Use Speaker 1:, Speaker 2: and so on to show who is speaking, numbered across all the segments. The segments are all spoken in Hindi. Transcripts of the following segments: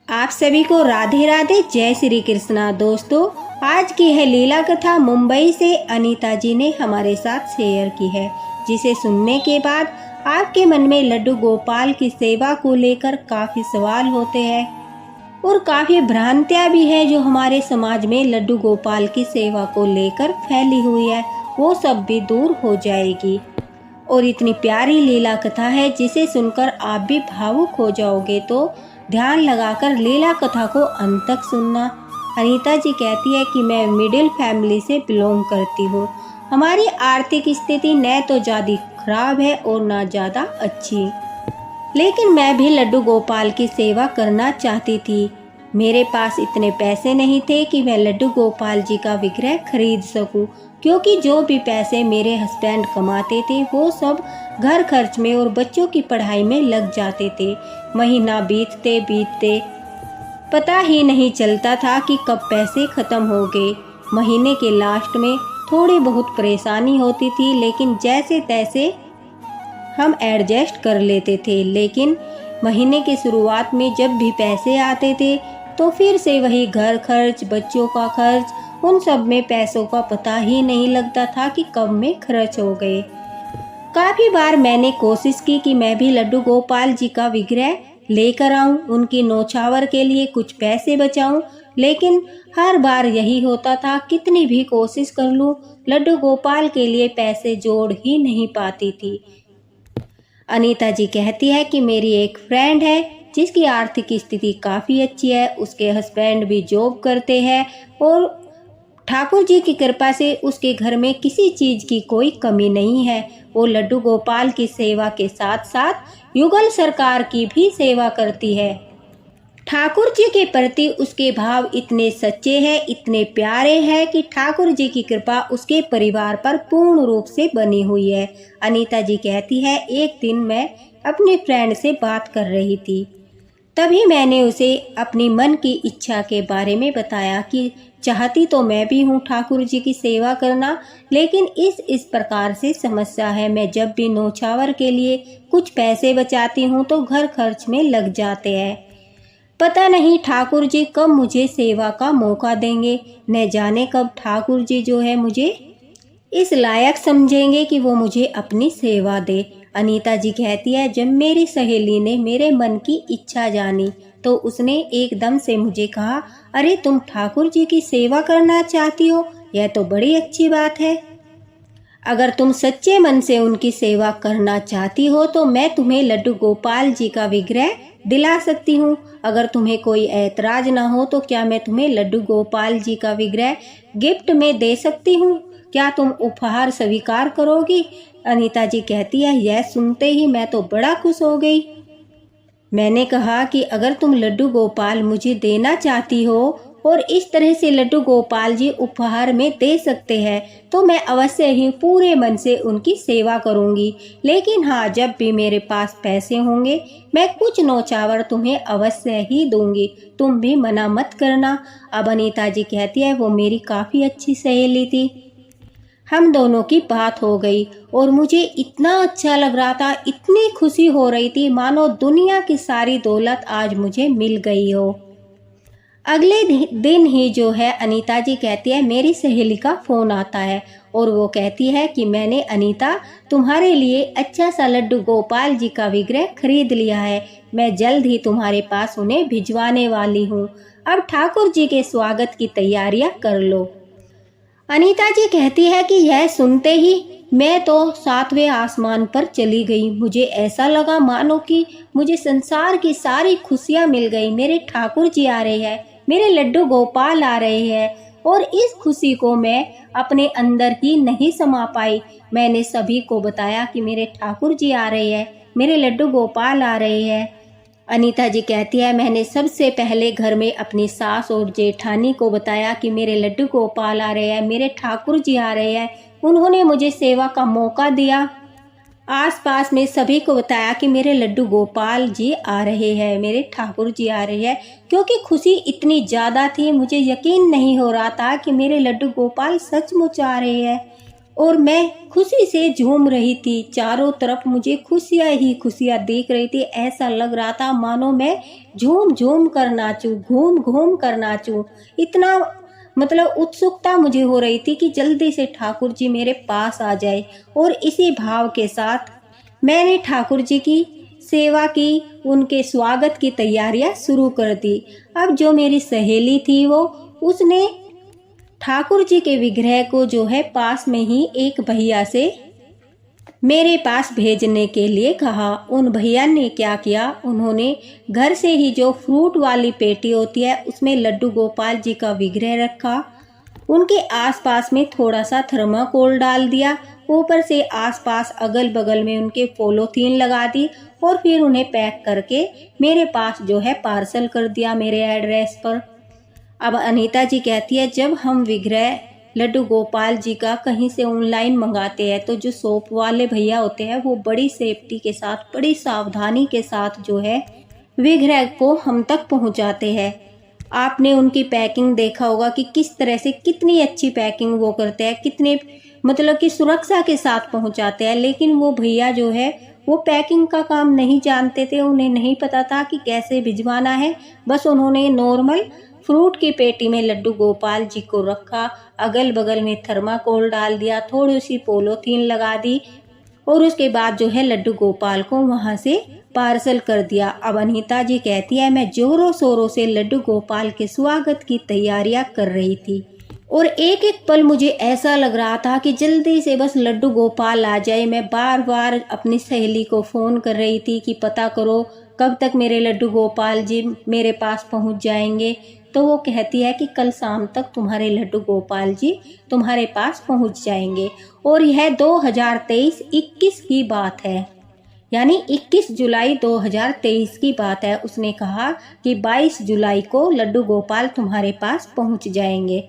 Speaker 1: आप सभी को राधे राधे, जय श्री कृष्णा। दोस्तों, आज की है लीला कथा मुंबई से अनीता जी ने हमारे साथ शेयर की है, जिसे सुनने के बाद आपके मन में लड्डू गोपाल की सेवा को लेकर काफ़ी सवाल होते हैं और काफ़ी भ्रांतियाँ भी है जो हमारे समाज में लड्डू गोपाल की सेवा को लेकर फैली हुई है, वो सब भी दूर हो जाएगी। और इतनी प्यारी लीला कथा है जिसे सुनकर आप भी भावुक हो जाओगे, तो ध्यान लगाकर लीला कथा को अंत तक सुनना। अनीता जी कहती है कि मैं मिडिल फैमिली से बिलोंग करती हूँ। हमारी आर्थिक स्थिति न तो ज़्यादा खराब है और ना ज़्यादा अच्छी, लेकिन मैं भी लड्डू गोपाल की सेवा करना चाहती थी। मेरे पास इतने पैसे नहीं थे कि मैं लड्डू गोपाल जी का विग्रह खरीद सकूं, क्योंकि जो भी पैसे मेरे हस्बैंड कमाते थे वो सब घर खर्च में और बच्चों की पढ़ाई में लग जाते थे। महीना बीतते बीतते पता ही नहीं चलता था कि कब पैसे ख़त्म हो गए। महीने के लास्ट में थोड़ी बहुत परेशानी होती थी, लेकिन जैसे तैसे हम एडजस्ट कर लेते थे। लेकिन महीने की शुरुआत में जब भी पैसे आते थे तो फिर से वही घर खर्च, बच्चों का खर्च, उन सब में पैसों का पता ही नहीं लगता था कि कब में खर्च हो गए। काफ़ी बार मैंने कोशिश की कि मैं भी लड्डू गोपाल जी का विग्रह लेकर आऊं, उनकी नौछावर के लिए कुछ पैसे बचाऊं, लेकिन हर बार यही होता था, कितनी भी कोशिश कर लूं लड्डू गोपाल के लिए पैसे जोड़ ही नहीं पाती थी। अनीता जी कहती है कि मेरी एक फ्रेंड है जिसकी आर्थिक स्थिति काफ़ी अच्छी है, उसके हस्बैंड भी जॉब करते हैं और ठाकुर जी की कृपा से उसके घर में किसी चीज़ की कोई कमी नहीं है। वो लड्डू गोपाल की सेवा के साथ साथ युगल सरकार की भी सेवा करती है। ठाकुर जी के प्रति उसके भाव इतने सच्चे हैं, इतने प्यारे हैं कि ठाकुर जी की कृपा उसके परिवार पर पूर्ण रूप से बनी हुई है। अनीता जी कहती है, एक दिन मैं अपनी फ्रेंड से बात कर रही थी, तभी मैंने उसे अपनी मन की इच्छा के बारे में बताया कि चाहती तो मैं भी हूँ ठाकुर जी की सेवा करना, लेकिन इस प्रकार से समस्या है। मैं जब भी नौछावर के लिए कुछ पैसे बचाती हूँ तो घर खर्च में लग जाते हैं। पता नहीं ठाकुर जी कब मुझे सेवा का मौका देंगे, न जाने कब ठाकुर जी जो है मुझे इस लायक समझेंगे कि वो मुझे अपनी सेवा दे। अनीता जी कहती है, जब मेरी सहेली ने मेरे मन की इच्छा जानी तो उसने एकदम से मुझे कहा, अरे तुम ठाकुर जी की सेवा करना चाहती हो, यह तो बड़ी अच्छी बात है। अगर तुम सच्चे मन से उनकी सेवा करना चाहती हो तो मैं तुम्हें लड्डू गोपाल जी का विग्रह दिला सकती हूँ। अगर तुम्हें कोई ऐतराज ना हो तो क्या मैं तुम्हें लड्डू गोपाल जी का विग्रह गिफ्ट में दे सकती हूँ? क्या तुम उपहार स्वीकार करोगी? अनीता जी कहती है, यह सुनते ही मैं तो बड़ा खुश हो गई। मैंने कहा कि अगर तुम लड्डू गोपाल मुझे देना चाहती हो और इस तरह से लड्डू गोपाल जी उपहार में दे सकते हैं तो मैं अवश्य ही पूरे मन से उनकी सेवा करूंगी। लेकिन हाँ, जब भी मेरे पास पैसे होंगे मैं कुछ नौछावर तुम्हें अवश्य ही दूंगी, तुम भी मना मत करना। अब अनीता जी कहती है, वो मेरी काफ़ी अच्छी सहेली थी, हम दोनों की बात हो गई और मुझे इतना अच्छा लग रहा था, इतनी खुशी हो रही थी मानो दुनिया की सारी दौलत आज मुझे मिल गई हो। अगले दिन ही जो है अनीता जी कहती है, मेरी सहेली का फ़ोन आता है और वो कहती है कि मैंने अनीता तुम्हारे लिए अच्छा सा लड्डू गोपाल जी का विग्रह खरीद लिया है, मैं जल्द ही तुम्हारे पास उन्हें भिजवाने वाली हूँ। अब ठाकुर जी के स्वागत की तैयारियाँ कर लो। अनीता जी कहती है कि यह सुनते ही मैं तो 7वें आसमान पर चली गई। मुझे ऐसा लगा मानो कि मुझे संसार की सारी खुशियाँ मिल गई। मेरे ठाकुर जी आ रहे हैं, मेरे लड्डू गोपाल आ रहे हैं, और इस खुशी को मैं अपने अंदर ही नहीं समा पाई। मैंने सभी को बताया कि मेरे ठाकुर जी आ रहे हैं, मेरे लड्डू गोपाल आ रहे हैं। अनीता जी कहती है, मैंने सबसे पहले घर में अपनी सास और जेठानी को बताया कि मेरे लड्डू गोपाल आ रहे हैं, मेरे ठाकुर जी आ रहे हैं। उन्होंने मुझे सेवा का मौका दिया। आसपास में सभी को बताया कि मेरे लड्डू गोपाल जी आ रहे हैं, मेरे ठाकुर जी आ रहे हैं, क्योंकि खुशी इतनी ज़्यादा थी, मुझे यकीन नहीं हो रहा था कि मेरे लड्डू गोपाल सचमुच आ रहे हैं। और मैं खुशी से झूम रही थी। चारों तरफ मुझे खुशियाँ ही खुशियाँ दिख रही थी। ऐसा लग रहा था मानो मैं झूम झूम कर नाचूं, घूम घूम कर नाचूं। इतना मतलब उत्सुकता मुझे हो रही थी कि जल्दी से ठाकुर जी मेरे पास आ जाए। और इसी भाव के साथ मैंने ठाकुर जी की सेवा की, उनके स्वागत की तैयारियां शुरू कर दी। अब जो मेरी सहेली थी उसने ठाकुर जी के विग्रह को जो है पास में ही एक भैया से मेरे पास भेजने के लिए कहा। उन भैया ने क्या किया, उन्होंने घर से ही जो फ्रूट वाली पेटी होती है उसमें लड्डू गोपाल जी का विग्रह रखा। उनके आसपास में थोड़ा सा थर्माकोल डाल दिया, ऊपर से आसपास अगल बगल में उनके पॉलीथीन लगा दी और फिर उन्हें पैक करके मेरे पास जो है पार्सल कर दिया मेरे एड्रेस पर। अब अनीता जी कहती है, जब हम विग्रह लड्डू गोपाल जी का कहीं से ऑनलाइन मंगाते हैं तो जो शॉप वाले भैया होते हैं वो बड़ी सेफ्टी के साथ, बड़ी सावधानी के साथ जो है विग्रह को हम तक पहुंचाते हैं। आपने उनकी पैकिंग देखा होगा कि किस तरह से, कितनी अच्छी पैकिंग वो करते हैं, कितने मतलब कि सुरक्षा के साथ पहुंचाते हैं। लेकिन वो भैया जो है वो पैकिंग का काम नहीं जानते थे, उन्हें नहीं पता था कि कैसे भिजवाना है। बस उन्होंने नॉर्मल फ्रूट की पेटी में लड्डू गोपाल जी को रखा, अगल बगल में थर्माकोल डाल दिया, थोड़ी सी पॉलीथीन लगा दी और उसके बाद जो है लड्डू गोपाल को वहाँ से पार्सल कर दिया। अब अनीता जी कहती है, मैं जोरों शोरों से लड्डू गोपाल के स्वागत की तैयारियां कर रही थी और एक एक पल मुझे ऐसा लग रहा था कि जल्दी से बस लड्डू गोपाल आ जाए। मैं बार बार अपनी सहेली को फ़ोन कर रही थी कि पता करो कब तक मेरे लड्डू गोपाल जी मेरे पास पहुंच जाएंगे। तो वो कहती है कि कल शाम तक तुम्हारे लड्डू गोपाल जी तुम्हारे पास पहुंच जाएंगे। और यह 2023-21 की बात है, यानी 21 जुलाई 2023 की बात है। उसने कहा कि 22 जुलाई को लड्डू गोपाल तुम्हारे पास पहुंच जाएंगे।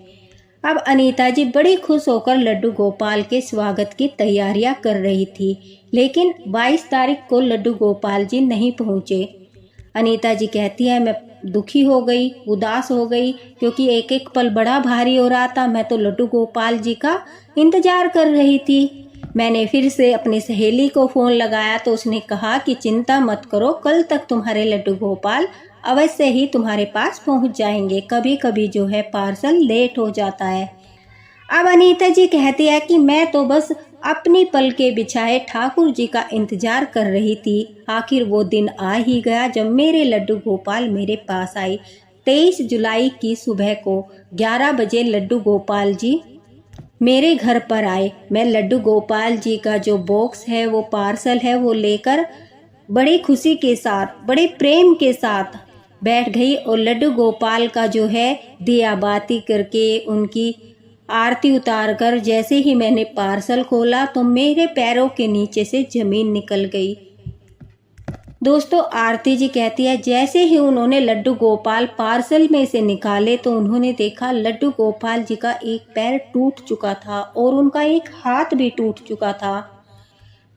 Speaker 1: अब अनीता जी बड़ी खुश होकर लड्डू गोपाल के स्वागत की तैयारियां कर रही थी, लेकिन 22 तारीख को लड्डू गोपाल जी नहीं पहुंचे। अनीता जी कहती है, मैं दुखी हो गई, उदास हो गई, क्योंकि एक एक पल बड़ा भारी हो रहा था। मैं तो लड्डू गोपाल जी का इंतजार कर रही थी। मैंने फिर से अपनी सहेली को फ़ोन लगाया तो उसने कहा कि चिंता मत करो, कल तक तुम्हारे लड्डू गोपाल अवश्य ही तुम्हारे पास पहुंच जाएंगे। कभी कभी जो है पार्सल लेट हो जाता है। अब अनीता जी कहती है कि मैं तो बस अपनी पलके बिछाए ठाकुर जी का इंतजार कर रही थी। आखिर वो दिन आ ही गया जब मेरे लड्डू गोपाल मेरे पास आई। 23 जुलाई की सुबह को 11 बजे लड्डू गोपाल जी मेरे घर पर आए। मैं लड्डू गोपाल जी का जो बॉक्स है, वो पार्सल है, वो लेकर बड़ी खुशी के साथ, बड़े प्रेम के साथ बैठ गई और लड्डू गोपाल का जो है दिया बाती करके, उनकी आरती उतार कर जैसे ही मैंने पार्सल खोला तो मेरे पैरों के नीचे से जमीन निकल गई। दोस्तों, आरती जी कहती है, जैसे ही उन्होंने लड्डू गोपाल पार्सल में से निकाले तो उन्होंने देखा लड्डू गोपाल जी का एक पैर टूट चुका था और उनका एक हाथ भी टूट चुका था,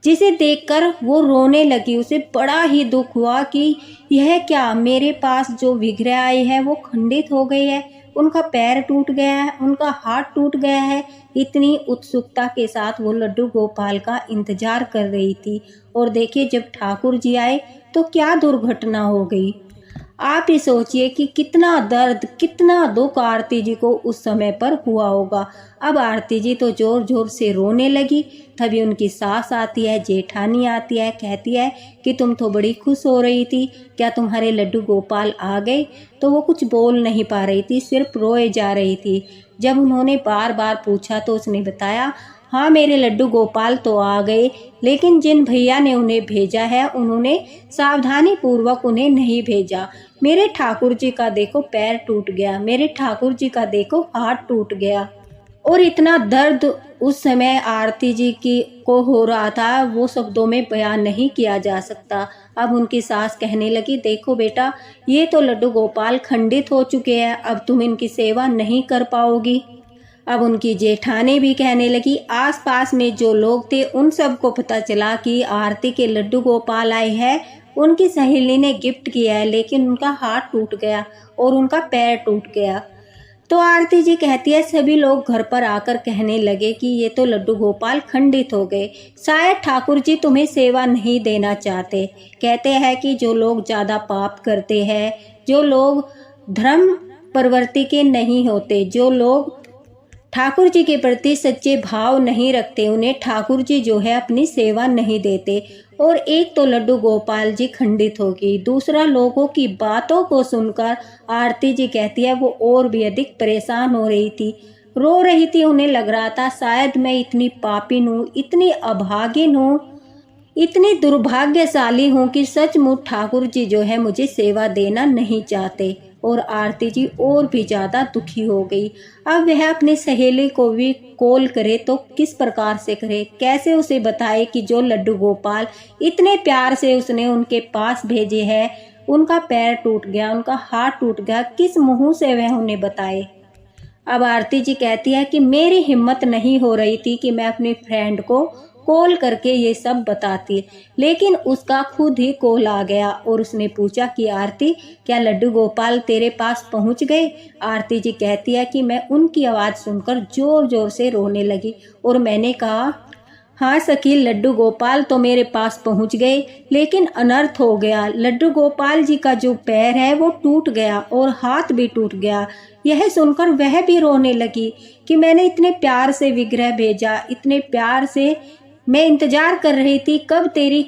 Speaker 1: जिसे देखकर वो रोने लगी। उसे बड़ा ही दुख हुआ कि यह क्या, मेरे पास जो विग्रह आई है वो खंडित हो गई है, उनका पैर टूट गया है, उनका हाथ टूट गया है। इतनी उत्सुकता के साथ वो लड्डू गोपाल का इंतजार कर रही थी। और देखिए, जब ठाकुर जी आए तो क्या दुर्घटना हो गई। आप ही सोचिए कि कितना दर्द, कितना दुख आरती जी को उस समय पर हुआ होगा। अब आरती जी तो जोर जोर से रोने लगी। तभी उनकी सास आती है, जेठानी आती है, कहती है कि तुम तो बड़ी खुश हो रही थी, क्या तुम्हारे लड्डू गोपाल आ गए? तो वो कुछ बोल नहीं पा रही थी, सिर्फ रोए जा रही थी। जब उन्होंने बार बार पूछा तो उसने बताया, हाँ मेरे लड्डू गोपाल तो आ गए, लेकिन जिन भैया ने उन्हें भेजा है उन्होंने सावधानी पूर्वक उन्हें नहीं भेजा। मेरे ठाकुर जी का देखो पैर टूट गया, मेरे ठाकुर जी का देखो हाथ टूट गया। और इतना दर्द उस समय आरती जी की को हो रहा था, वो शब्दों में बयान नहीं किया जा सकता। अब उनकी सास कहने लगी, देखो बेटा, ये तो लड्डू गोपाल खंडित हो चुके हैं, अब तुम इनकी सेवा नहीं कर पाओगी। अब उनकी जेठानी भी कहने लगी, आसपास में जो लोग थे उन सबको पता चला कि आरती के लड्डू गोपाल आए हैं, उनकी सहेली ने गिफ्ट किया है, लेकिन उनका हाथ टूट गया और उनका पैर टूट गया। तो आरती जी कहती है सभी लोग घर पर आकर कहने लगे कि ये तो लड्डू गोपाल खंडित हो गए, शायद ठाकुर जी तुम्हें सेवा नहीं देना चाहते। कहते हैं कि जो लोग ज़्यादा पाप करते हैं, जो लोग धर्म प्रवृत्ति के नहीं होते, जो लोग ठाकुर जी के प्रति सच्चे भाव नहीं रखते, उन्हें ठाकुर जी जो है अपनी सेवा नहीं देते। और एक तो लड्डू गोपाल जी खंडित होगी, दूसरा लोगों की बातों को सुनकर आरती जी कहती है वो और भी अधिक परेशान हो रही थी, रो रही थी। उन्हें लग रहा था शायद मैं इतनी पापिन हूँ, इतनी अभागिन हूँ, इतनी दुर्भाग्यशाली हूँ कि सचमुच ठाकुर जी जो है मुझे सेवा देना नहीं चाहते। और आरती जी और भी ज़्यादा दुखी हो गई। अब वह अपनी सहेली को भी कॉल करे तो किस प्रकार से करे, कैसे उसे बताए कि जो लड्डू गोपाल इतने प्यार से उसने उनके पास भेजे हैं, उनका पैर टूट गया, उनका हाथ टूट गया, किस मुंह से वह उन्हें बताए। अब आरती जी कहती है कि मेरी हिम्मत नहीं हो रही थी कि मैं अपनी फ्रेंड को कॉल करके ये सब बताती, लेकिन उसका खुद ही कॉल आ गया और उसने पूछा कि आरती क्या लड्डू गोपाल तेरे पास पहुंच गए। आरती जी कहती है कि मैं उनकी आवाज़ सुनकर ज़ोर ज़ोर से रोने लगी और मैंने कहा हाँ सखी, लड्डू गोपाल तो मेरे पास पहुंच गए, लेकिन अनर्थ हो गया। लड्डू गोपाल जी का जो पैर है वो टूट गया और हाथ भी टूट गया। यह सुनकर वह भी रोने लगी कि मैंने इतने प्यार से विग्रह भेजा, इतने प्यार से मैं इंतजार कर रही थी कब तेरी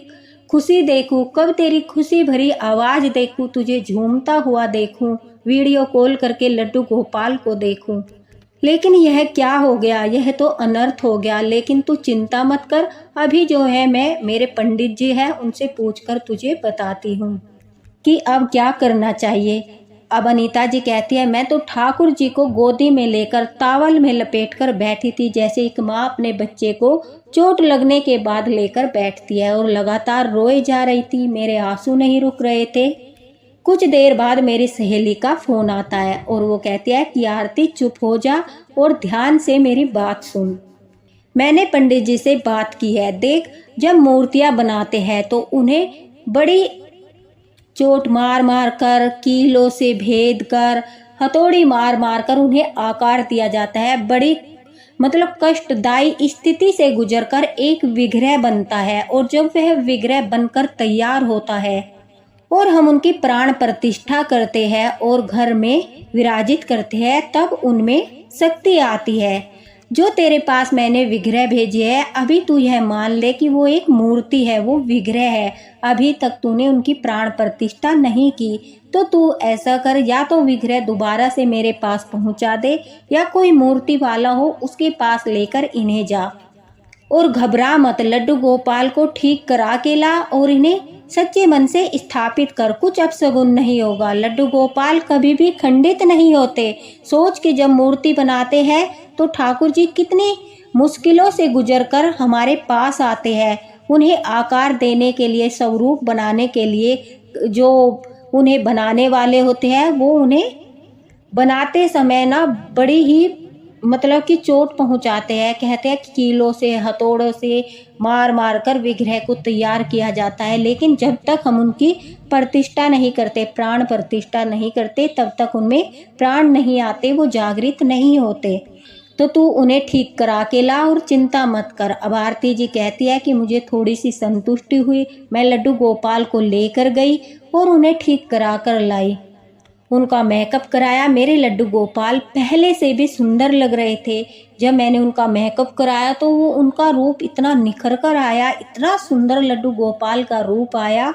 Speaker 1: खुशी देखूं, कब तेरी खुशी भरी आवाज़ देखूं, तुझे झूमता हुआ देखूं, वीडियो कॉल करके लड्डू गोपाल को देखूं। लेकिन यह क्या हो गया, यह तो अनर्थ हो गया। लेकिन तू चिंता मत कर, अभी जो है मैं मेरे पंडित जी हैं उनसे पूछकर तुझे बताती हूँ कि अब क्या करना चाहिए। अब अनीता जी कहती है मैं तो ठाकुर जी को गोदी में लेकर तावल में लपेटकर बैठी थी, जैसे एक माँ अपने बच्चे को चोट लगने के बाद लेकर बैठती है, और लगातार रोए जा रही थी। मेरे आंसू नहीं रुक रहे थे। कुछ देर बाद मेरी सहेली का फोन आता है और वो कहती है कि आरती चुप हो जा और ध्यान से मेरी बात सुन। मैंने पंडित जी से बात की है, देख जब मूर्तियां बनाते हैं तो उन्हें बड़ी चोट मार मार कर, कीलों से भेद कर, हथौड़ी मार मार कर उन्हें आकार दिया जाता है। बड़ी कष्टदायी स्थिति से गुजरकर एक विग्रह बनता है, और जब वह विग्रह बनकर तैयार होता है और हम उनकी प्राण प्रतिष्ठा करते हैं और घर में विराजित करते हैं, तब उनमें शक्ति आती है। जो तेरे पास मैंने विग्रह भेजे है, अभी तू यह मान ले कि वो एक मूर्ति है, वो विग्रह है। अभी तक तूने उनकी प्राण प्रतिष्ठा नहीं की, तो तू ऐसा कर, या तो विग्रह दोबारा से मेरे पास पहुंचा दे, या कोई मूर्ति वाला हो उसके पास लेकर इन्हें जा, और घबरा मत, लड्डू गोपाल को ठीक करा के ला और इन्हें सच्चे मन से स्थापित कर। कुछ अपशगुन नहीं होगा, लड्डू गोपाल कभी भी खंडित नहीं होते। सोच के जब मूर्ति बनाते हैं तो ठाकुर जी कितनी मुश्किलों से गुजरकर हमारे पास आते हैं, उन्हें आकार देने के लिए, स्वरूप बनाने के लिए। जो उन्हें बनाने वाले होते हैं वो उन्हें बनाते समय ना बड़ी ही कि चोट पहुंचाते हैं। कहते हैं कीलों से, हथौड़ों से मार मार कर विग्रह को तैयार किया जाता है, लेकिन जब तक हम उनकी प्रतिष्ठा नहीं करते, प्राण प्रतिष्ठा नहीं करते, तब तक उनमें प्राण नहीं आते, वो जागृत नहीं होते। तो तू उन्हें ठीक करा के ला और चिंता मत कर। अब आरती जी कहती है कि मुझे थोड़ी सी संतुष्टि हुई, मैं लड्डू गोपाल को लेकर गई और उन्हें ठीक करा कर लाई, उनका मेकअप कराया। मेरे लड्डू गोपाल पहले से भी सुंदर लग रहे थे। जब मैंने उनका मेकअप कराया तो वो उनका रूप इतना निखर कर आया, इतना सुंदर लड्डू गोपाल का रूप आया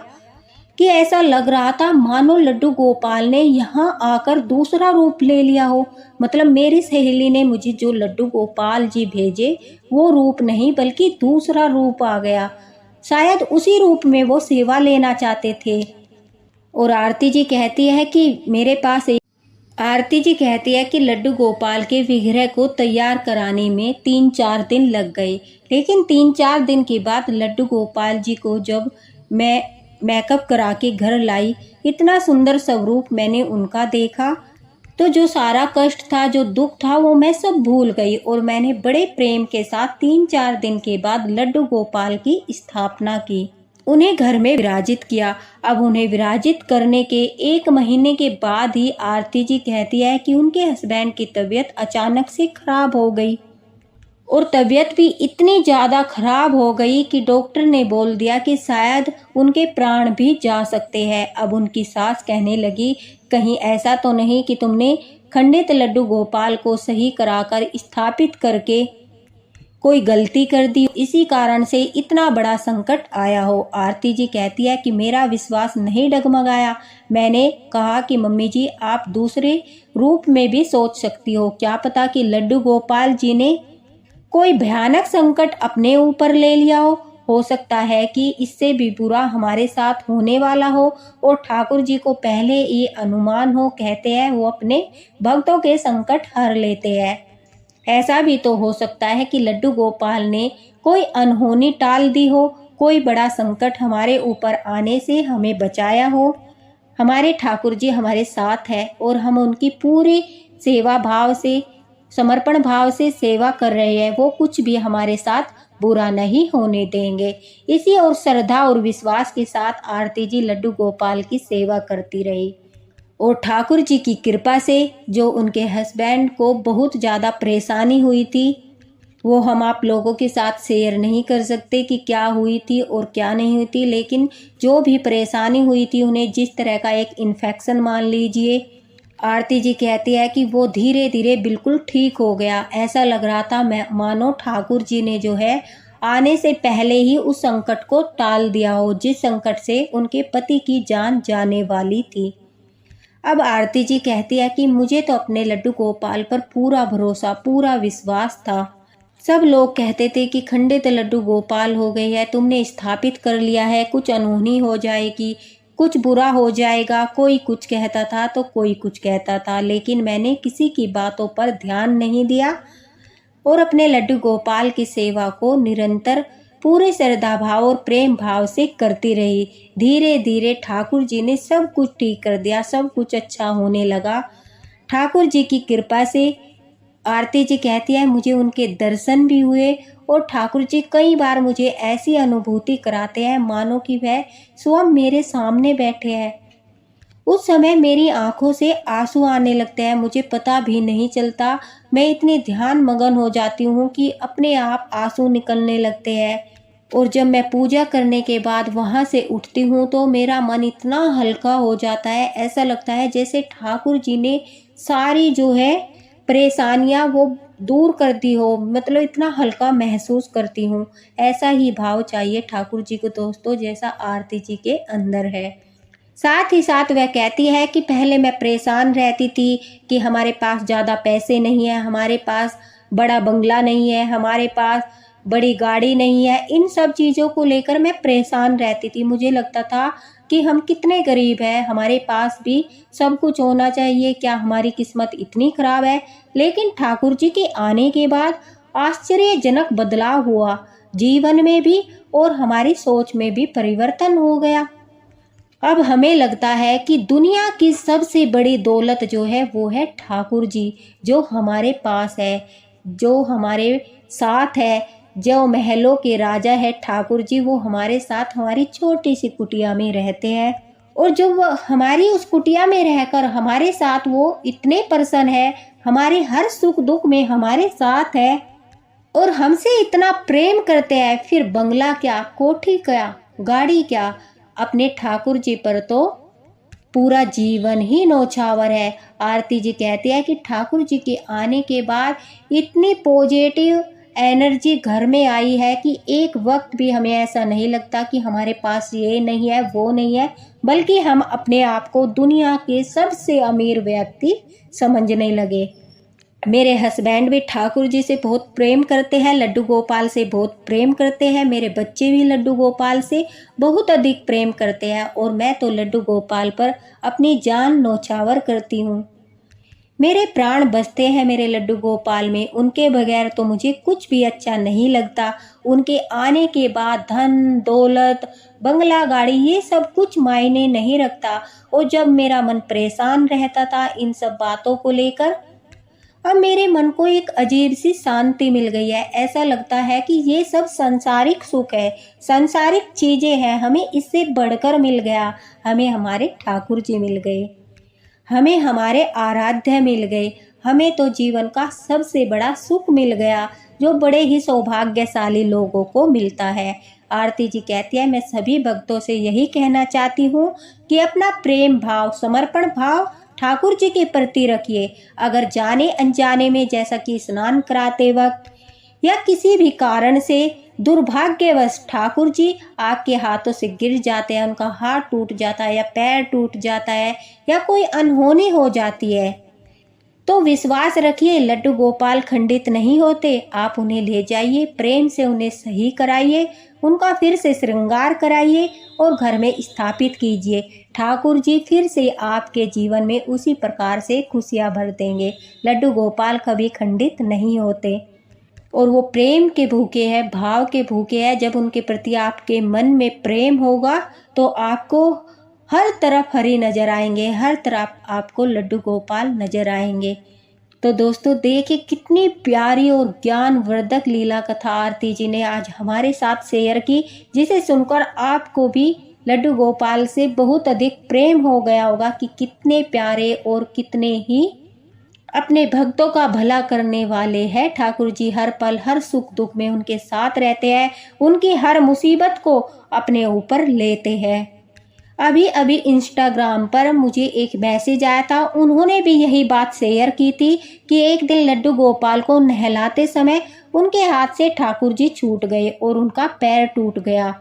Speaker 1: कि ऐसा लग रहा था मानो लड्डू गोपाल ने यहाँ आकर दूसरा रूप ले लिया हो। मेरी सहेली ने मुझे जो लड्डू गोपाल जी भेजे वो रूप नहीं, बल्कि दूसरा रूप आ गया। शायद उसी रूप में वो सेवा लेना चाहते थे। और आरती जी कहती है कि लड्डू गोपाल के विग्रह को तैयार कराने में 3-4 दिन लग गए। लेकिन 3-4 दिन के बाद लड्डू गोपाल जी को जब मैं मेकअप करा के घर लाई, इतना सुंदर स्वरूप मैंने उनका देखा, तो जो सारा कष्ट था, जो दुख था, वो मैं सब भूल गई। और मैंने बड़े प्रेम के साथ 3-4 दिन के बाद लड्डू गोपाल की स्थापना की। उन्हें घर में विराजित किया। अब उन्हें विराजित करने के 1 महीने के बाद ही आरती जी कहती है कि उनके हस्बैंड की तबीयत अचानक से खराब हो गई, और तबीयत भी इतनी ज़्यादा खराब हो गई कि डॉक्टर ने बोल दिया कि शायद उनके प्राण भी जा सकते हैं। अब उनकी सास कहने लगी, कहीं ऐसा तो नहीं कि तुमने खंडित लड्डू गोपाल को सही कराकर स्थापित करके कोई गलती कर दी, इसी कारण से इतना बड़ा संकट आया हो। आरती जी कहती है कि मेरा विश्वास नहीं डगमगाया। मैंने कहा कि मम्मी जी, आप दूसरे रूप में भी सोच सकती हो, क्या पता कि लड्डू गोपाल जी ने कोई भयानक संकट अपने ऊपर ले लिया हो सकता है कि इससे भी बुरा हमारे साथ होने वाला हो, और ठाकुर जी को पहले ये अनुमान हो। कहते हैं वो अपने भक्तों के संकट हर लेते हैं। ऐसा भी तो हो सकता है कि लड्डू गोपाल ने कोई अनहोनी टाल दी हो, कोई बड़ा संकट हमारे ऊपर आने से हमें बचाया हो। हमारे ठाकुर जी हमारे साथ है और हम उनकी पूरी सेवा भाव से, समर्पण भाव से सेवा कर रहे हैं। वो कुछ भी हमारे साथ बुरा नहीं होने देंगे। इसी और श्रद्धा और विश्वास के साथ आरती जी लड्डू गोपाल की सेवा करती रही, और ठाकुर जी की कृपा से जो उनके हस्बैंड को बहुत ज़्यादा परेशानी हुई थी, वो हम आप लोगों के साथ शेयर नहीं कर सकते कि क्या हुई थी और क्या नहीं हुई थी। लेकिन जो भी परेशानी हुई थी, उन्हें जिस तरह का एक इन्फेक्शन मान लीजिए, आरती जी कहती है कि वो धीरे धीरे बिल्कुल ठीक हो गया। ऐसा लग रहा था मानो ठाकुर जी ने जो है आने से पहले ही उस संकट को टाल दिया हो, जिस संकट से उनके पति की जान जाने वाली थी। अब आरती जी कहती है कि मुझे तो अपने लड्डू गोपाल पर पूरा भरोसा, पूरा विश्वास था। सब लोग कहते थे कि खंडित लड्डू गोपाल हो गई है, तुमने स्थापित कर लिया है, कुछ अनहोनी हो जाएगी, कुछ बुरा हो जाएगा। कोई कुछ कहता था तो कोई कुछ कहता था, लेकिन मैंने किसी की बातों पर ध्यान नहीं दिया और अपने लड्डू गोपाल की सेवा को निरंतर पूरे श्रद्धा भाव और प्रेम भाव से करती रही। धीरे धीरे ठाकुर जी ने सब कुछ ठीक कर दिया, सब कुछ अच्छा होने लगा ठाकुर जी की कृपा से। आरती जी कहती है मुझे उनके दर्शन भी हुए, और ठाकुर जी कई बार मुझे ऐसी अनुभूति कराते हैं मानो कि वह स्वयं मेरे सामने बैठे हैं। उस समय मेरी आंखों से आंसू आने लगते हैं, मुझे पता भी नहीं चलता। मैं इतनी ध्यान मगन हो जाती हूँ कि अपने आप आंसू निकलने लगते हैं। और जब मैं पूजा करने के बाद वहाँ से उठती हूँ तो मेरा मन इतना हल्का हो जाता है, ऐसा लगता है जैसे ठाकुर जी ने सारी जो है परेशानियाँ वो दूर कर दी हो। मतलब इतना हल्का महसूस करती हूँ। ऐसा ही भाव चाहिए ठाकुर जी को दोस्तों, जैसा आरती जी के अंदर है। साथ ही साथ वह कहती है कि पहले मैं परेशान रहती थी कि हमारे पास ज़्यादा पैसे नहीं है, हमारे पास बड़ा बंगला नहीं है, हमारे पास बड़ी गाड़ी नहीं है। इन सब चीज़ों को लेकर मैं परेशान रहती थी। मुझे लगता था कि हम कितने गरीब हैं, हमारे पास भी सब कुछ होना चाहिए, क्या हमारी किस्मत इतनी खराब है। लेकिन ठाकुर जी के आने के बाद आश्चर्यजनक बदलाव हुआ, जीवन में भी और हमारी सोच में भी परिवर्तन हो गया। अब हमें लगता है कि दुनिया की सबसे बड़ी दौलत जो है वो है ठाकुर जी, जो हमारे पास है, जो हमारे साथ है, जो महलों के राजा है ठाकुर जी, वो हमारे साथ हमारी छोटी सी कुटिया में रहते हैं। और जो वो हमारी उस कुटिया में रहकर हमारे साथ वो इतने प्रसन्न है, हमारे हर सुख दुख में हमारे साथ है और हमसे इतना प्रेम करते हैं। फिर बंगला क्या, कोठी क्या, गाड़ी क्या, अपने ठाकुर जी पर तो पूरा जीवन ही नौछावर है। आरती जी कहती है कि ठाकुर जी के आने के बाद इतनी पॉजिटिव एनर्जी घर में आई है कि एक वक्त भी हमें ऐसा नहीं लगता कि हमारे पास ये नहीं है, वो नहीं है, बल्कि हम अपने आप को दुनिया के सबसे अमीर व्यक्ति समझने लगे। मेरे हस्बैंड भी ठाकुर जी से बहुत प्रेम करते हैं, लड्डू गोपाल से बहुत प्रेम करते हैं। मेरे बच्चे भी लड्डू गोपाल से बहुत अधिक प्रेम करते हैं, और मैं तो लड्डू गोपाल पर अपनी जान नौछावर करती हूँ। मेरे प्राण बसते हैं मेरे लड्डू गोपाल में, उनके बगैर तो मुझे कुछ भी अच्छा नहीं लगता। उनके आने के बाद धन दौलत बंगला गाड़ी ये सब कुछ मायने नहीं रखता। और जब मेरा मन परेशान रहता था इन सब बातों को लेकर, अब मेरे मन को एक अजीब सी शांति मिल गई है। ऐसा लगता है कि ये सब सांसारिक सुख है, सांसारिक चीजें हैं, हमें इससे बढ़कर मिल गया। हमें हमारे ठाकुर जी मिल गए, हमें हमारे आराध्य मिल गए, हमें तो जीवन का सबसे बड़ा सुख मिल गया, जो बड़े ही सौभाग्यशाली लोगों को मिलता है। आरती जी कहती है, मैं सभी भक्तों से यही कहना चाहती हूँ कि अपना प्रेम भाव, समर्पण भाव ठाकुर जी के प्रति रखिए। अगर जाने अनजाने में, जैसा कि स्नान कराते वक्त या किसी भी कारण से दुर्भाग्यवश ठाकुर जी आपके हाथों से गिर जाते हैं, उनका हाथ टूट जाता है या पैर टूट जाता है या कोई अनहोनी हो जाती है, तो विश्वास रखिए लड्डू गोपाल खंडित नहीं होते। आप उन्हें ले जाइए, प्रेम से उन्हें सही कराइए, उनका फिर से श्रृंगार कराइए और घर में स्थापित कीजिए। ठाकुर जी फिर से आपके जीवन में उसी प्रकार से खुशियां भर देंगे। लड्डू गोपाल कभी खंडित नहीं होते और वो प्रेम के भूखे हैं, भाव के भूखे हैं। जब उनके प्रति आपके मन में प्रेम होगा तो आपको हर तरफ हरी नजर आएंगे, हर तरफ आपको लड्डू गोपाल नजर आएंगे। तो दोस्तों देखिए कितनी प्यारी और ज्ञानवर्धक लीला कथा आरती जी ने आज हमारे साथ शेयर की, जिसे सुनकर आपको भी लड्डू गोपाल से बहुत अधिक प्रेम हो गया होगा कि कितने प्यारे और कितने ही अपने भक्तों का भला करने वाले हैं ठाकुर जी। हर पल हर सुख दुख में उनके साथ रहते हैं, उनकी हर मुसीबत को अपने ऊपर लेते हैं। अभी अभी इंस्टाग्राम पर मुझे एक मैसेज आया था, उन्होंने भी यही बात शेयर की थी कि एक दिन लड्डू गोपाल को नहलाते समय उनके हाथ से ठाकुर जी छूट गए और उनका पैर टूट गया।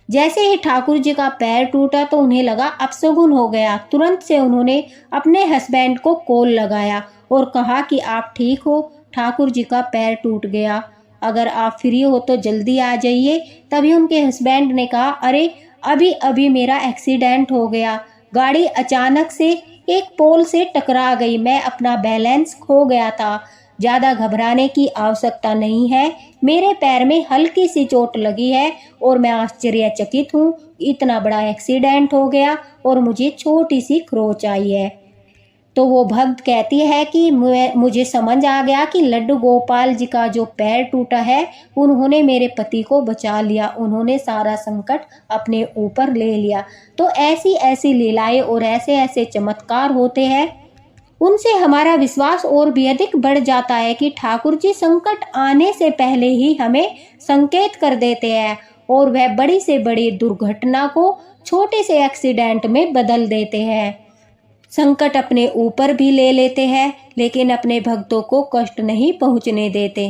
Speaker 1: जैसे ही ठाकुर जी का पैर टूटा तो उन्हें लगा अपशगुन हो गया। तुरंत से उन्होंने अपने हस्बैंड को कॉल लगाया और कहा कि आप ठीक हो, ठाकुर जी का पैर टूट गया, अगर आप फ्री हो तो जल्दी आ जाइए। तभी उनके हस्बैंड ने कहा, अरे अभी अभी मेरा एक्सीडेंट हो गया, गाड़ी अचानक से एक पोल से टकरा गई, मैं अपना बैलेंस खो गया था, ज़्यादा घबराने की आवश्यकता नहीं है, मेरे पैर में हल्की सी चोट लगी है और मैं आश्चर्यचकित हूँ, इतना बड़ा एक्सीडेंट हो गया और मुझे छोटी सी खरोंच आई है। तो वो भक्त कहती है कि मुझे समझ आ गया कि लड्डू गोपाल जी का जो पैर टूटा है, उन्होंने मेरे पति को बचा लिया, उन्होंने सारा संकट अपने ऊपर ले लिया। तो ऐसी ऐसी लीलाएं और ऐसे ऐसे चमत्कार होते हैं, उनसे हमारा विश्वास और भी अधिक बढ़ जाता है कि ठाकुर जी संकट आने से पहले ही हमें संकेत कर देते हैं और वह बड़ी से बड़ी दुर्घटना को छोटे से एक्सीडेंट में बदल देते हैं। संकट अपने ऊपर भी ले लेते हैं लेकिन अपने भक्तों को कष्ट नहीं पहुंचने देते।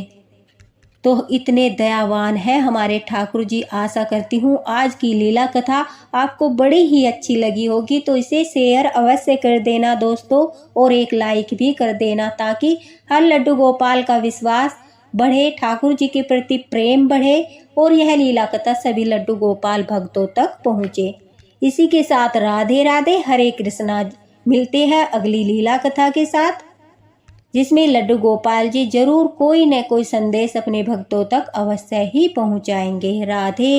Speaker 1: तो इतने दयावान है हमारे ठाकुर जी। आशा करती हूँ आज की लीला कथा आपको बड़ी ही अच्छी लगी होगी, तो इसे शेयर अवश्य कर देना दोस्तों और एक लाइक भी कर देना, ताकि हर लड्डू गोपाल का विश्वास बढ़े, ठाकुर जी के प्रति प्रेम बढ़े और यह लीला कथा सभी लड्डू गोपाल भक्तों तक पहुँचे। इसी के साथ राधे राधे, हरे कृष्णा। मिलते हैं अगली लीला कथा के साथ, जिसमें लड्डू गोपाल जी जरूर कोई न कोई संदेश अपने भक्तों तक अवश्य ही पहुंचाएंगे। राधे।